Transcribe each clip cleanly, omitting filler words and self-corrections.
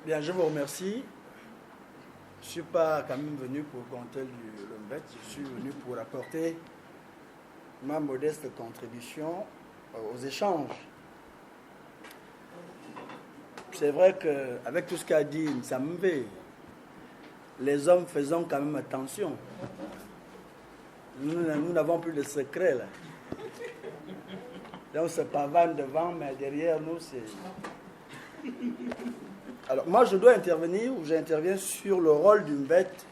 Bien, je vous remercie. Je ne suis pas quand même venu pour compter le Lombet, je suis venu pour apporter ma modeste contribution aux échanges. C'est vrai qu'avec tout ce qu'a dit Nsambe, les hommes faisons quand même attention. Nous n'avons plus de secrets là. Là, on se pavane devant, mais derrière nous, c'est... Alors, moi, je dois intervenir, ou j'interviens sur le rôle d'une bête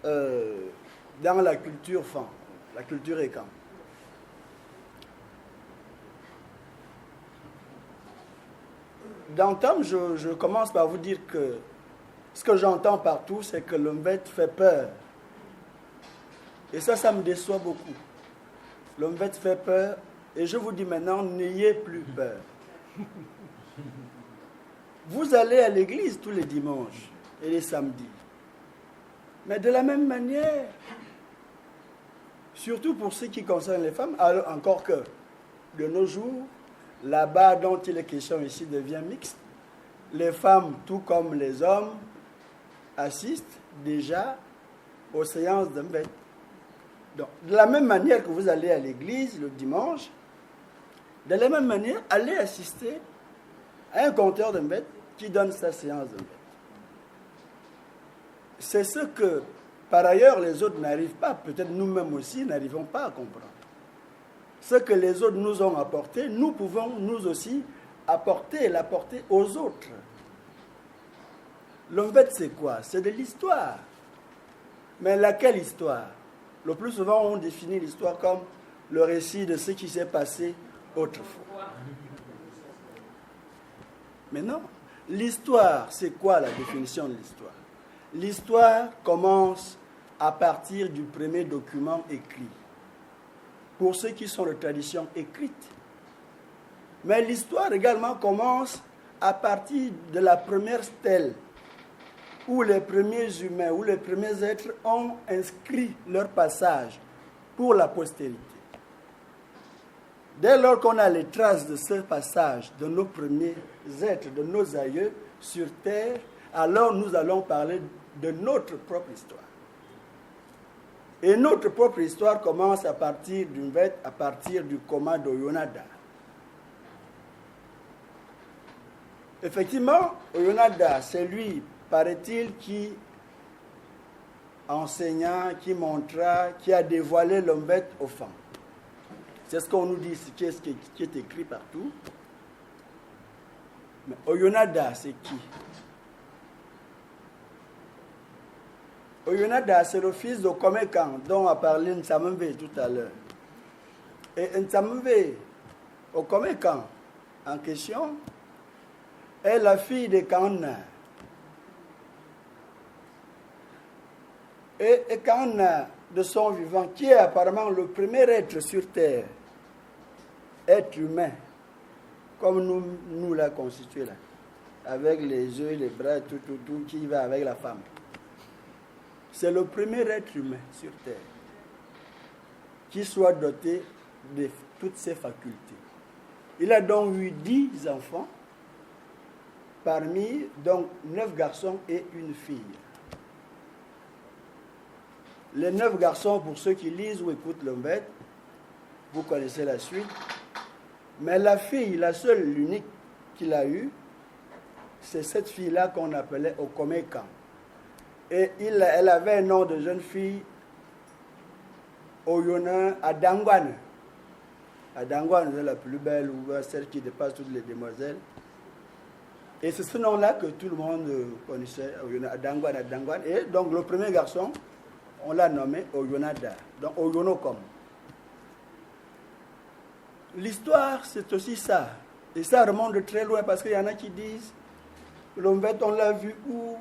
dans la culture fan, la culture écan. D'entendre, je commence par vous dire que ce que j'entends partout, c'est que le bête fait peur. Et ça me déçoit beaucoup. Le bête fait peur, et je vous dis maintenant, n'ayez plus peur. Vous allez à l'église tous les dimanches et les samedis. Mais de la même manière, surtout pour ce qui concerne les femmes, alors encore que de nos jours, là-bas dont il est question ici devient mixte, les femmes, tout comme les hommes, assistent déjà aux séances de bête. Donc, de la même manière que vous allez à l'église le dimanche, de la même manière, allez assister à un compteur de bête qui donne sa séance de bête. C'est ce que, par ailleurs, les autres n'arrivent pas, peut-être nous-mêmes aussi n'arrivons pas à comprendre. Ce que les autres nous ont apporté, nous pouvons nous aussi apporter et l'apporter aux autres. L'ombette, c'est quoi? C'est de l'histoire. Mais laquelle histoire? Le plus souvent, on définit l'histoire comme le récit de ce qui s'est passé autrefois. Mais non. L'histoire, c'est quoi la définition de l'histoire? L'histoire commence à partir du premier document écrit. Pour ceux qui sont de tradition écrite. Mais l'histoire également commence à partir de la première stèle, où les premiers humains, où les premiers êtres ont inscrit leur passage pour la postérité. Dès lors qu'on a les traces de ce passage, de nos premiers êtres, de nos aïeux sur terre, alors nous allons parler de notre propre histoire. Et notre propre histoire commence à partir d'une bête, à partir du coma d'Oyonada. Effectivement, Oyonada, c'est lui, paraît-il, qui enseigna, qui montra, qui a dévoilé l'ombette aux femmes. C'est ce qu'on nous dit, qui est écrit partout. Mais Oyonada, c'est qui? Oyonada, c'est le fils de Komekan, dont a parlé Nsambe tout à l'heure. Et Nsambe, Okomekan, en question, est la fille de Kanna. Et Kanna, de son vivant, qui est apparemment le premier être sur terre, être humain, comme nous l'a constitué là, avec les yeux, les bras, tout, qui va avec la femme. C'est le premier être humain sur terre qui soit doté de toutes ses facultés. Il a donc eu 10 enfants, parmi donc 9 garçons et une fille. Les 9 garçons, pour ceux qui lisent ou écoutent l'ombette, vous connaissez la suite. Mais la fille, la seule, l'unique qu'il a eue, c'est cette fille-là qu'on appelait Okomekan. Et elle avait un nom de jeune fille, Oyona Adangwane. Adangwane, c'est la plus belle, ou celle qui dépasse toutes les demoiselles. Et c'est ce nom-là que tout le monde connaissait, Oyona Adangwane. Et donc le premier garçon, on l'a nommé Oyonada, donc Oyonokom. L'histoire, c'est aussi ça. Et ça remonte de très loin, parce qu'il y en a qui disent, l'ombette, on l'a vu où?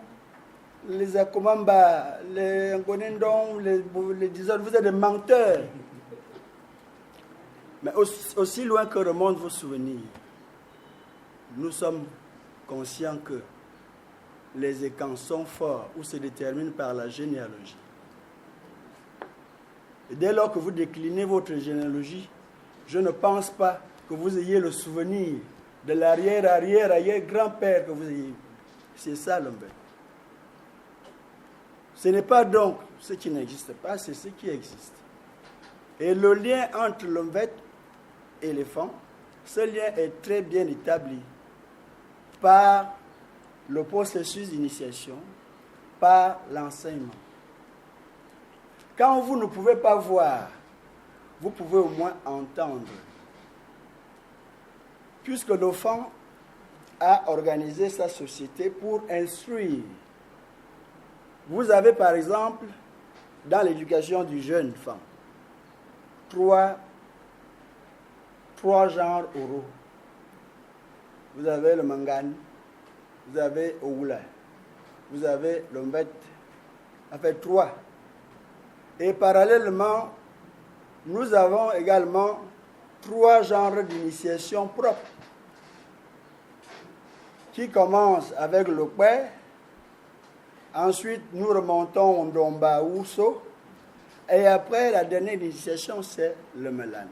Les Akomamba, les Ngonendon, les diseurs, vous êtes des menteurs. Mais aussi loin que remontent vos souvenirs, nous sommes conscients que les écans sont forts ou se déterminent par la généalogie. Et dès lors que vous déclinez votre généalogie, je ne pense pas que vous ayez le souvenir de l'arrière-arrière-arrière-grand-père que vous ayez eu. C'est ça l'Umbet. Ce n'est pas donc ce qui n'existe pas, c'est ce qui existe. Et le lien entre l'Umbet et l'éléphant, ce lien est très bien établi par le processus d'initiation, par l'enseignement. Quand vous ne pouvez pas voir, vous pouvez au moins entendre. Puisque l'enfant a organisé sa société pour instruire. Vous avez par exemple, dans l'éducation du jeune enfant, trois genres oraux. Vous avez le mangane, vous avez Oula, vous avez l'Umbet, en fait 3. Et parallèlement, nous avons également 3 genres d'initiation propres, qui commencent avec le Père, ensuite nous remontons au Ndomba Ousso, et après la dernière initiation, c'est le Melan.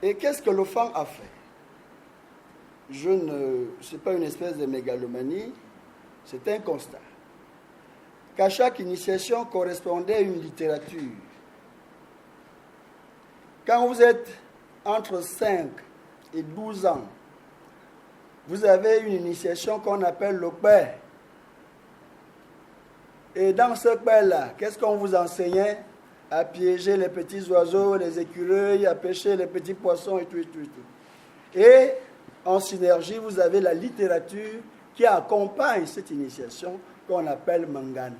Et qu'est-ce que l'enfant a fait? Ce n'est pas une espèce de mégalomanie, c'est un constat. Qu'à chaque initiation correspondait une littérature. Quand vous êtes entre 5 et 12 ans, vous avez une initiation qu'on appelle le père. Et dans ce père-là, qu'est-ce qu'on vous enseignait? À piéger les petits oiseaux, les écureuils, à pêcher les petits poissons et tout. Et en synergie, vous avez la littérature qui accompagne cette initiation qu'on appelle Mangane.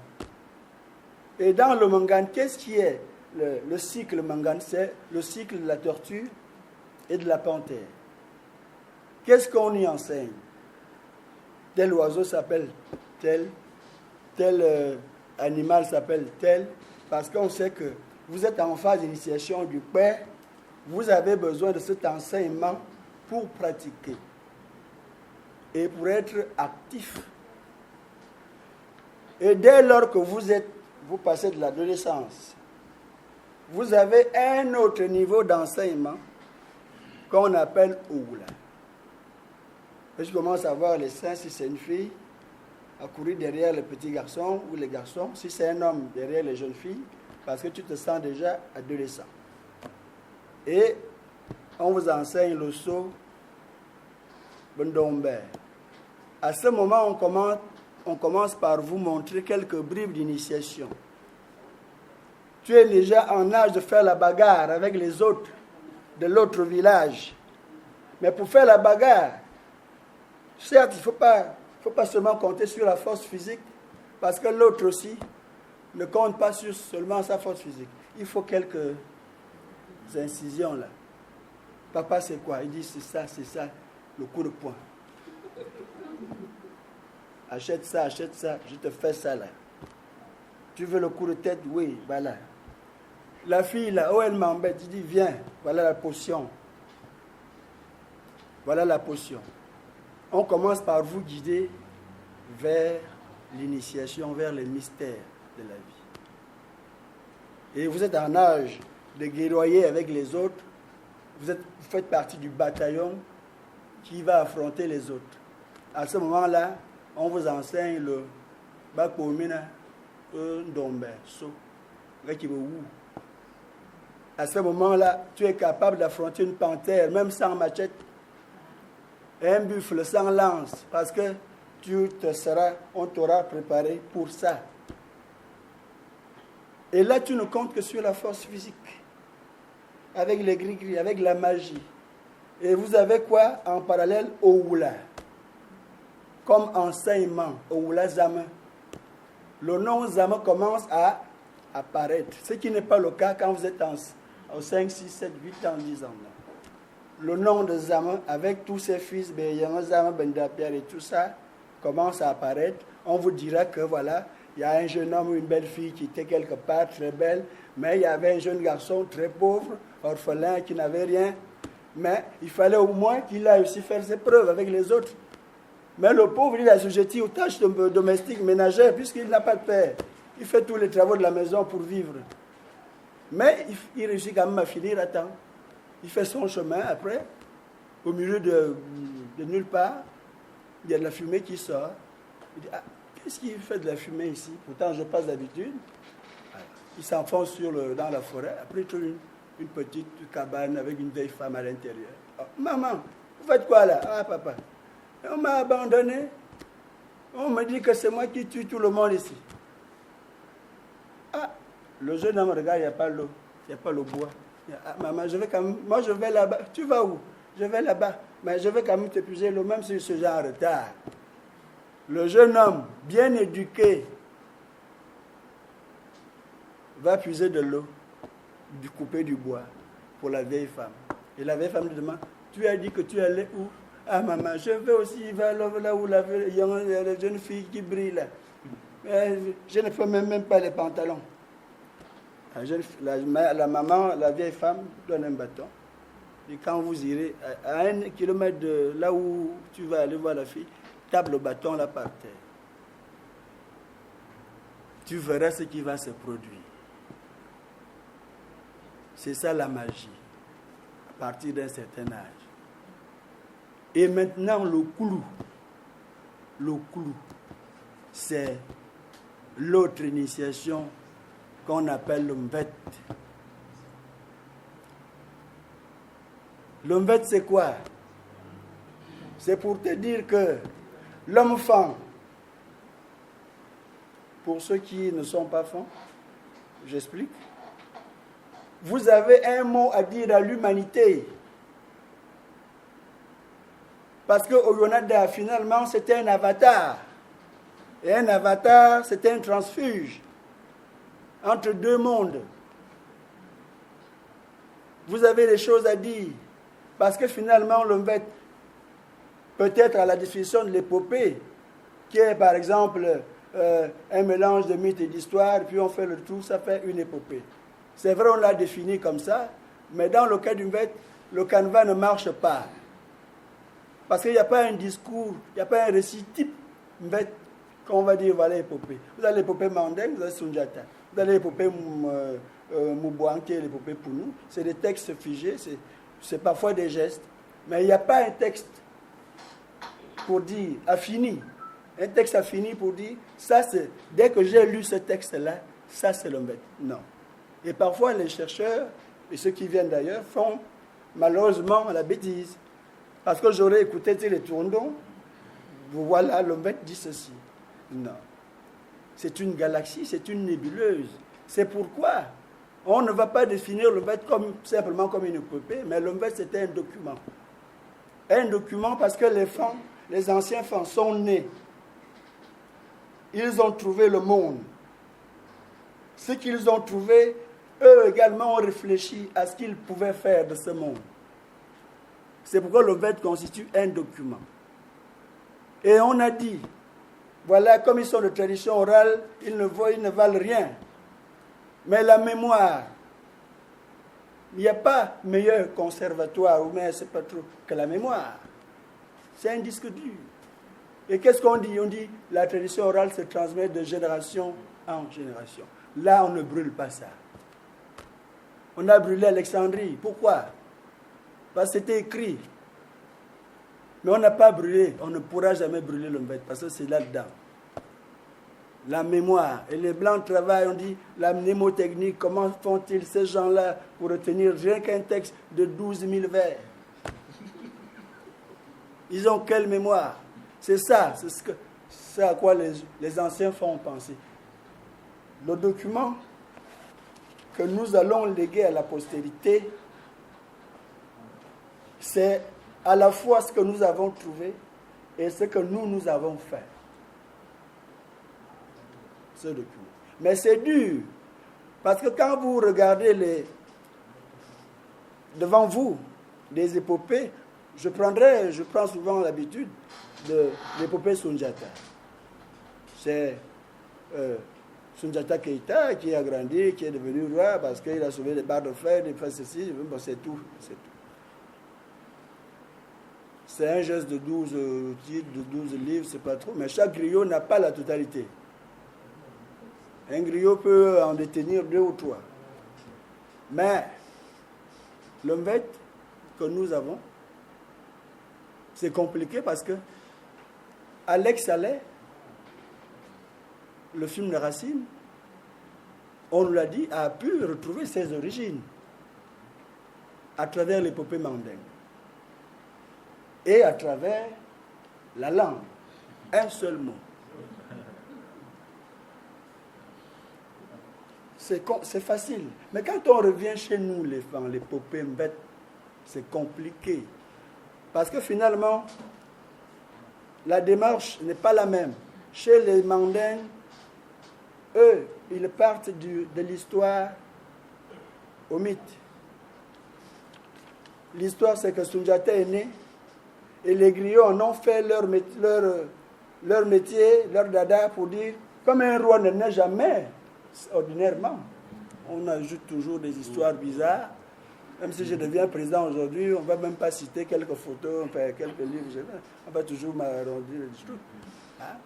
Et dans le Mangane, qu'est-ce qui est le cycle Mangane? C'est le cycle de la tortue et de la panthère. Qu'est-ce qu'on y enseigne? Tel oiseau s'appelle tel animal s'appelle tel, parce qu'on sait que vous êtes en phase d'initiation du père, vous avez besoin de cet enseignement pour pratiquer et pour être actif. Et dès lors que vous passez de l'adolescence, vous avez un autre niveau d'enseignement qu'on appelle Oula. Et je commence à voir les seins, si c'est une fille, à courir derrière les petits garçons ou les garçons, si c'est un homme, derrière les jeunes filles, parce que tu te sens déjà adolescent. Et on vous enseigne le saut Bendombe. À ce moment, on commence par vous montrer quelques bribes d'initiation. Tu es déjà en âge de faire la bagarre avec les autres de l'autre village. Mais pour faire la bagarre, certes, il ne faut pas seulement compter sur la force physique, parce que l'autre aussi ne compte pas sur seulement sa force physique. Il faut quelques incisions là. Papa, c'est quoi? Il dit, c'est ça, le coup de poing. Achète ça, je te fais ça là. Tu veux le coup de tête? Oui, voilà. La fille là, oh elle m'embête, il dit, viens, voilà la potion. Voilà la potion. On commence par vous guider vers l'initiation, vers les mystères de la vie. Et vous êtes en âge de guerroyer avec les autres. Vous faites partie du bataillon qui va affronter les autres. À ce moment-là, on vous enseigne le Bakomina Ndombe, So, Rekibowu. À ce moment-là, tu es capable d'affronter une panthère, même sans machette, et un buffle sans lance, parce que on t'aura préparé pour ça. Et là, tu ne comptes que sur la force physique, avec les gris-gris, avec la magie. Et vous avez quoi en parallèle? Oula, comme enseignement, Oula Zama. Le nom Zama commence à apparaître, ce qui n'est pas le cas quand vous êtes en 5, 6, 7, 8 ans, 10 ans. Le nom de Zama, avec tous ses fils, Zama, Bendapier et tout ça, commence à apparaître. On vous dira que voilà, il y a un jeune homme ou une belle fille qui était quelque part très belle, mais il y avait un jeune garçon très pauvre, orphelin, qui n'avait rien. Mais il fallait au moins qu'il aille aussi faire ses preuves avec les autres. Mais le pauvre, il est assujetti aux tâches domestiques, ménagères, puisqu'il n'a pas de père. Il fait tous les travaux de la maison pour vivre. Mais il réussit quand même à finir à temps. Il fait son chemin après, au milieu de nulle part. il y a de la fumée qui sort. Il dit, ah, qu'est-ce qui fait de la fumée ici? Pourtant, je passe d'habitude. Il s'enfonce dans la forêt. Après, il trouve une petite cabane avec une vieille femme à l'intérieur. Oh, maman, vous faites quoi là? Ah, papa, on m'a abandonné. On me dit que c'est moi qui tue tout le monde ici. Ah, le jeune homme regarde, il n'y a pas l'eau, il n'y a pas le bois. Ah, maman, je vais quand même, moi je vais là-bas. Tu vas où? Je vais là-bas. Mais je vais quand même t'épuiser l'eau, même si je suis en retard. Le jeune homme, bien éduqué, va puiser de l'eau, couper du bois pour la vieille femme. Et la vieille femme lui demande, tu as dit que tu allais où? Ah maman, je vais aussi vers là où la jeune fille qui brille là. Je ne peux même pas les pantalons. La maman, la vieille femme, donne un bâton. Et quand vous irez à 1 kilomètre de là où tu vas aller voir la fille, tape le bâton là par terre. Tu verras ce qui va se produire. C'est ça la magie, à partir d'un certain âge. Et maintenant, le clou, c'est l'autre initiation qu'on appelle l'Umvet. L'Umvet, c'est quoi? C'est pour te dire que l'homme-femme, pour ceux qui ne sont pas femmes, j'explique, vous avez un mot à dire à l'humanité. Parce que Oyonada, finalement, c'était un avatar. Et un avatar, c'était un transfuge entre deux mondes. Vous avez des choses à dire. Parce que finalement, l'homme peut-être à la définition de l'épopée, qui est par exemple un mélange de mythes et d'histoire, puis on fait le tout, ça fait une épopée. C'est vrai, on l'a défini comme ça, mais dans le cas d'Umvet, le canevas ne marche pas. Parce qu'il n'y a pas un discours, il n'y a pas un récit type Umvet qu'on va dire, voilà l'épopée. Vous avez l'épopée Mandeng, vous avez Sundiata. Vous avez l'épopée Mouboang, qui est l'épopée Pounou. C'est des textes figés, c'est parfois des gestes, mais il n'y a pas un texte pour dire affini. Un texte affini pour dire, ça c'est, dès que j'ai lu ce texte-là, ça c'est l'Umvet. Non. Et parfois, les chercheurs, et ceux qui viennent d'ailleurs, font malheureusement la bêtise. Parce que j'aurais écouté les tourneaux, voilà, l'Umvet dit ceci. Non. C'est une galaxie, c'est une nébuleuse. C'est pourquoi on ne va pas définir l'Umvet simplement comme une épopée, mais l'Umvet c'était un document. Un document parce que les anciens femmes sont nés. Ils ont trouvé le monde. Ce qu'ils ont trouvé, eux également ont réfléchi à ce qu'ils pouvaient faire de ce monde. C'est pourquoi le Vêt constitue un document. Et on a dit, voilà, comme ils sont de tradition orale, ils ne valent rien. Mais la mémoire, il n'y a pas meilleur conservatoire, ou mais c'est pas trop, que la mémoire. C'est un disque dur. Et qu'est-ce qu'on dit? On dit, la tradition orale se transmet de génération en génération. Là, on ne brûle pas ça. On a brûlé Alexandrie. Pourquoi? Parce que c'était écrit. Mais on n'a pas brûlé. On ne pourra jamais brûler le Vêt parce que c'est là-dedans. La mémoire. Et les Blancs travaillent, on dit, la mnémotechnique. Comment font-ils ces gens-là pour retenir rien qu'un texte de 12 000 vers? Ils ont quelle mémoire? C'est ça. C'est à quoi les anciens font penser. Le document que nous allons léguer à la postérité, c'est à la fois ce que nous avons trouvé et ce que nous avons fait. Ce document. Mais c'est dur, parce que quand vous regardez devant vous des épopées, je prends souvent l'habitude de l'épopée Sundiata. C'est Sundiata Keïta qui a grandi, qui est devenu roi parce qu'il a sauvé les barres de fer, il a fait ceci, bon, c'est tout. C'est un geste de 12 titres, de 12 livres, c'est pas trop, mais chaque griot n'a pas la totalité. Un griot peut en détenir 2 ou 3. Mais l'Umvet que nous avons, c'est compliqué parce que Alex Allais, le film de Racine, on nous l'a dit, a pu retrouver ses origines à travers l'épopée mandingue et à travers la langue. Un seul mot. C'est facile. Mais quand on revient chez nous, les femmes, l'épopée mbète, c'est compliqué. Parce que finalement, la démarche n'est pas la même. Chez les mandingues, eux, ils partent de l'histoire au mythe. L'histoire, c'est que Soundiata est né et les griots en ont fait leur métier, leur dada pour dire, comme un roi ne naît jamais, ordinairement. On ajoute toujours des histoires bizarres. Même si je deviens président aujourd'hui, on ne va même pas citer quelques photos, quelques livres. On va toujours m'arrondir les trucs. Hein?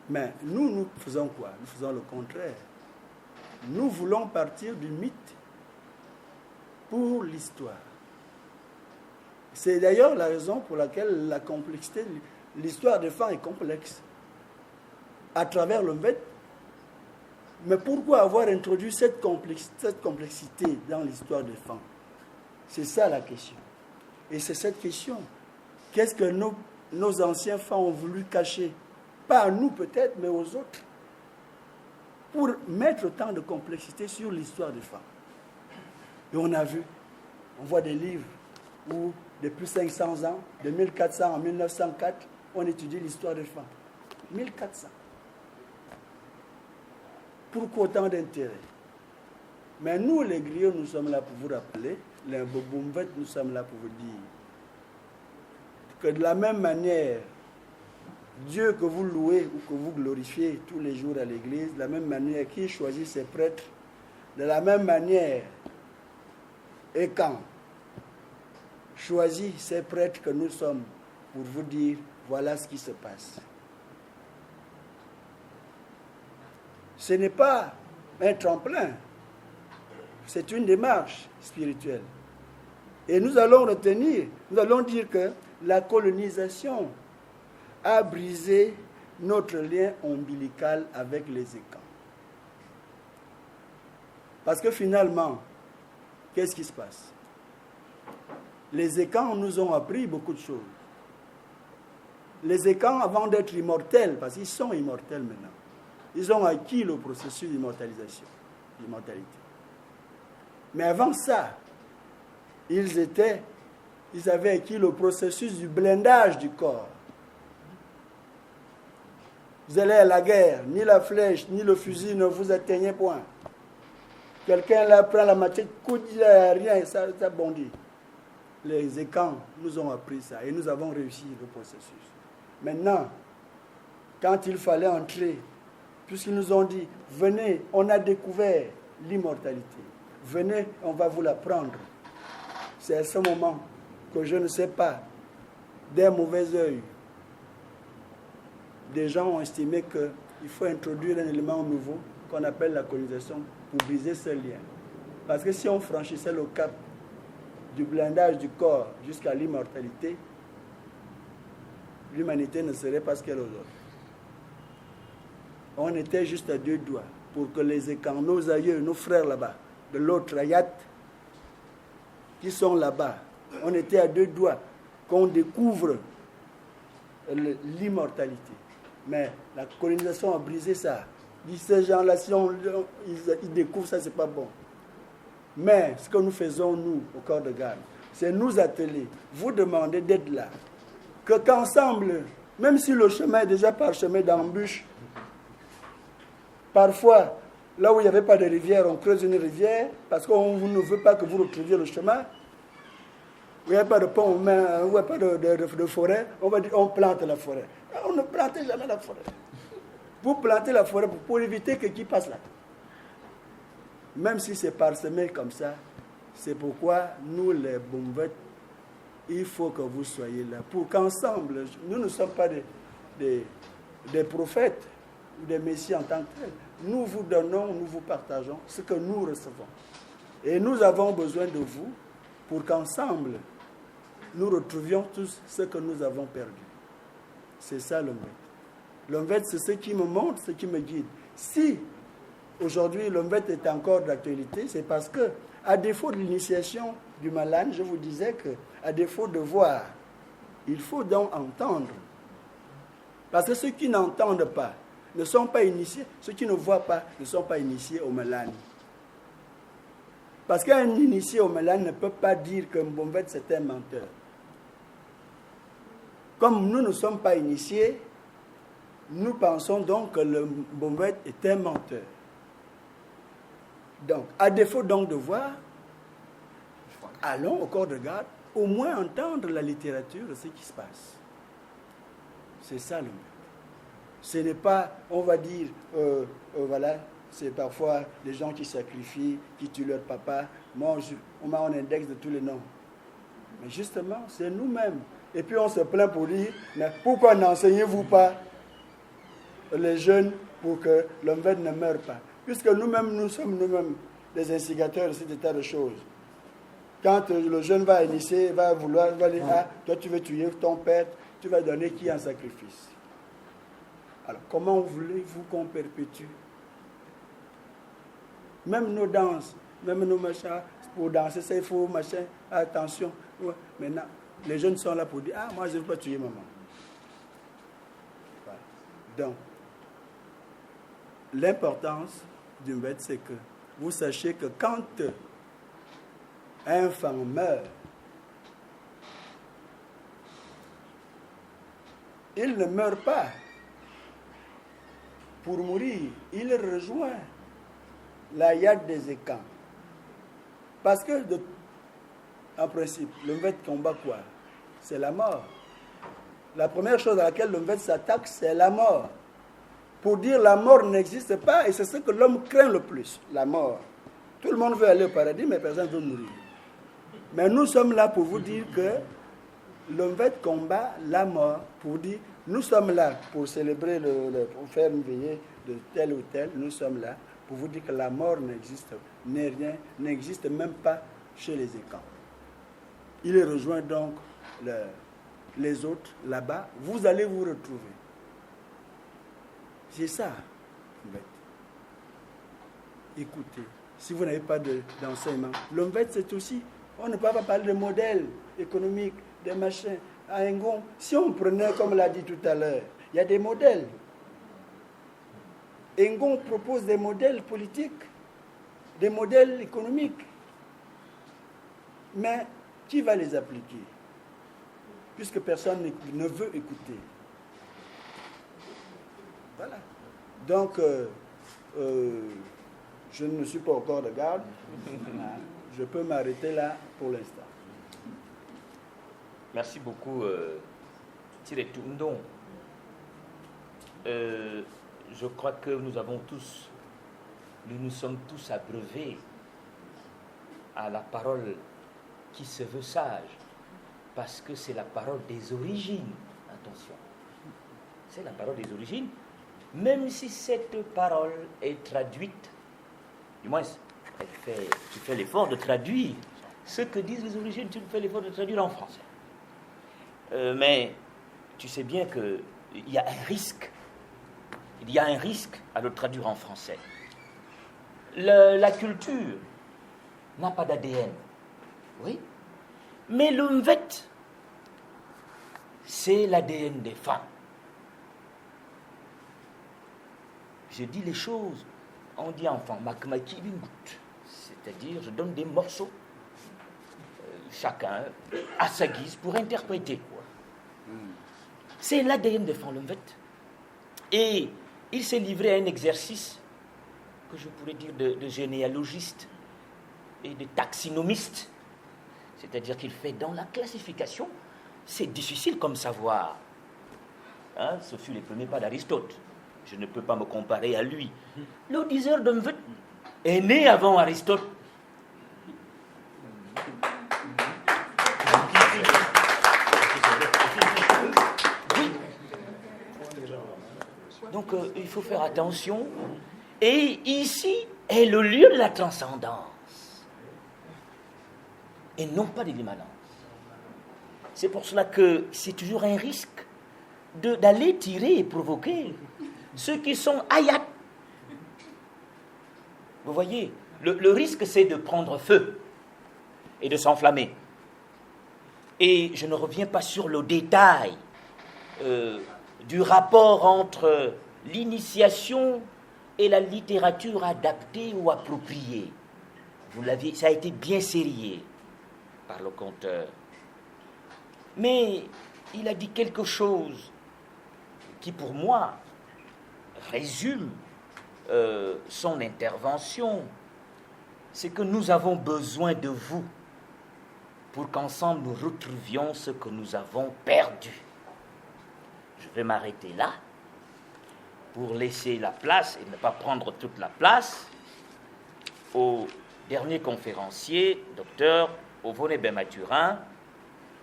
Mais nous faisons quoi? Nous faisons le contraire. Nous voulons partir du mythe pour l'histoire. C'est d'ailleurs la raison pour laquelle la complexité, l'histoire des femmes est complexe. À travers le mythe. Mais pourquoi avoir introduit cette complexité dans l'histoire des femmes? C'est ça la question. Et c'est cette question. Qu'est-ce que nos anciens femmes ont voulu cacher? Pas à nous peut-être, mais aux autres. Pour mettre autant de complexité sur l'histoire des femmes. Et on a vu, on voit des livres où, depuis 500 ans, de 1400 en 1904, on étudie l'histoire des femmes. 1400. Pourquoi autant d'intérêt? Mais nous, les griots, nous sommes là pour vous rappeler, les Boboumvet, nous sommes là pour vous dire que de la même manière, Dieu que vous louez ou que vous glorifiez tous les jours à l'église, de la même manière qu'il choisit ses prêtres, de la même manière, et quand choisit ces prêtres que nous sommes pour vous dire, voilà ce qui se passe. Ce n'est pas un tremplin, c'est une démarche spirituelle. Et nous allons retenir, nous allons dire que la colonisation a brisé notre lien ombilical avec les Écans. Parce que finalement, qu'est-ce qui se passe? Les Écans nous ont appris beaucoup de choses. Les Écans, avant d'être immortels, parce qu'ils sont immortels maintenant, ils ont acquis le processus d'immortalité. Mais avant ça, ils avaient acquis le processus du blindage du corps. Vous allez à la guerre, ni la flèche, ni le fusil ne vous atteignez point. Quelqu'un là prend la machette, coup il n'y a rien, ça bondit. Les Écans nous ont appris ça et nous avons réussi le processus. Maintenant, quand il fallait entrer, puisqu'ils nous ont dit, venez, on a découvert l'immortalité. Venez, on va vous la prendre. C'est à ce moment que je ne sais pas, d'un mauvais œil, des gens ont estimé qu'il faut introduire un élément nouveau qu'on appelle la colonisation pour briser ce lien. Parce que si on franchissait le cap du blindage du corps jusqu'à l'immortalité, l'humanité ne serait pas ce qu'elle est aujourd'hui. On était juste à 2 doigts pour que les Écans, nos aïeux, nos frères là-bas, de l'autre Ayat, qui sont là-bas, on était à 2 doigts qu'on découvre l'immortalité. Mais la colonisation a brisé ça. Dit ces gens-là, si ils découvrent ça, c'est pas bon. Mais ce que nous faisons, nous, au corps de garde, c'est nous atteler, vous demander d'être là. Qu'ensemble, même si le chemin est déjà parsemé d'embûches, parfois, là où il n'y avait pas de rivière, on creuse une rivière, parce qu'on ne veut pas que vous retrouviez le chemin. Où il n'y a pas de pont, où il n'y a pas de forêt, on va dire on plante la forêt. On ne plante jamais la forêt. Vous plantez la forêt pour éviter que qui passe là. Même si c'est parsemé comme ça, c'est pourquoi nous les Boumvet, il faut que vous soyez là. Pour qu'ensemble, nous ne sommes pas des prophètes ou des messies en tant que tels. Nous vous donnons, nous vous partageons ce que nous recevons. Et nous avons besoin de vous pour qu'ensemble, nous retrouvions tous ce que nous avons perdu. C'est ça l'Omvet. L'Omvet, c'est ce qui me montre, ce qui me guide. Si aujourd'hui l'Omvet est encore d'actualité, c'est parce que, à défaut de l'initiation du Malane, je vous disais que, à défaut de voir, il faut donc entendre. Parce que ceux qui n'entendent pas ne sont pas initiés, ceux qui ne voient pas ne sont pas initiés au Malane. Parce qu'un initié au Malane ne peut pas dire que Mbomvet c'est un menteur. Comme nous ne sommes pas initiés, nous pensons donc que le Mbomvet est un menteur. Donc, à défaut donc de voir, allons au corps de garde, au moins entendre la littérature de ce qui se passe. C'est ça le but. Ce n'est pas, on va dire, voilà, c'est parfois des gens qui sacrifient, qui tuent leur papa. Moi, on m'a un index de tous les noms. Mais justement, c'est nous-mêmes. Et puis on se plaint pour dire, mais pourquoi n'enseignez-vous pas les jeunes pour que l'Omvet ne meure pas? Puisque nous-mêmes, nous sommes nous-mêmes les instigateurs de cet état de choses. Quand le jeune va initier, va vouloir, va dire, ah, toi tu veux tuer ton père, tu vas donner qui en sacrifice? Alors, comment voulez-vous qu'on perpétue? Même nos danses, même nos machins, pour danser, ça il faut machin, attention. Ouais. Maintenant, les jeunes sont là pour dire, ah, moi je ne veux pas tuer maman. Voilà. Donc, l'importance d'une bête, c'est que vous sachiez que quand un enfant meurt, il ne meurt pas pour mourir, il rejoint la yad des écans. Parce que, en principe, l'Omvet combat quoi? C'est la mort. La première chose à laquelle l'Omvet s'attaque, c'est la mort. Pour dire la mort n'existe pas, et c'est ce que l'homme craint le plus, la mort. Tout le monde veut aller au paradis, mais personne ne veut mourir. Mais nous sommes là pour vous dire que l'Omvet combat la mort, pour dire, nous sommes là pour célébrer, pour faire une veillée de tel ou tel, nous sommes là pour vous dire que la mort n'existe, n'est rien, n'existe même pas chez les écans. Il rejoint donc les autres là-bas, vous allez vous retrouver. C'est ça, l'Omvet. Écoutez, si vous n'avez pas d'enseignement, l'Omvet c'est aussi, on ne peut pas parler de modèles économiques, des machins. À Ngon, si on prenait, comme l'a dit tout à l'heure, il y a des modèles. Ngon propose des modèles politiques, des modèles économiques. Mais qui va les appliquer? Puisque personne ne veut écouter. Voilà. Donc, je ne suis pas au corps de garde. Je peux m'arrêter là pour l'instant. Merci beaucoup, Thierry Toundon. Je crois que nous nous sommes tous abreuvés à la parole qui se veut sage, parce que c'est la parole des origines. Attention, c'est la parole des origines, même si cette parole est traduite, du moins, tu fais l'effort de traduire ce que disent les origines, tu fais l'effort de traduire en français. Mais tu sais bien qu'il y a un risque. Il y a un risque à le traduire en français. La culture n'a pas d'ADN. Oui. Mais l'Omvet, c'est l'ADN des femmes. Je dis les choses, on dit enfant, makmaki bingout. C'est-à-dire, je donne des morceaux, chacun à sa guise, pour interpréter. C'est l'ADN de Fan L'Omvet. Et il s'est livré à un exercice que je pourrais dire de généalogiste et de taxinomiste. C'est-à-dire qu'il fait dans la classification, c'est difficile comme savoir. Hein, ce fut les premiers pas d'Aristote. Je ne peux pas me comparer à lui. Le diseur d'Omvet est né avant Aristote. Donc, il faut faire attention. Et ici est le lieu de la transcendance. Et non pas de l'immanence. C'est pour cela que c'est toujours un risque d'aller tirer et provoquer ceux qui sont ayat. Vous voyez, le risque, c'est de prendre feu et de s'enflammer. Et je ne reviens pas sur le détail du rapport entre l'initiation et la littérature adaptée ou appropriée. Vous l'aviez, ça a été bien sérié par le conteur. Mais il a dit quelque chose qui, pour moi, résume son intervention. C'est que nous avons besoin de vous pour qu'ensemble nous retrouvions ce que nous avons perdu. Je vais m'arrêter là pour laisser la place et ne pas prendre toute la place au dernier conférencier, docteur Ovone Ben-Mathurin,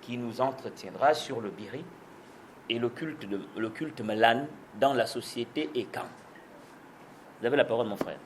qui nous entretiendra sur le Biri et le culte Melan dans la société Ekan. Vous avez la parole, mon frère.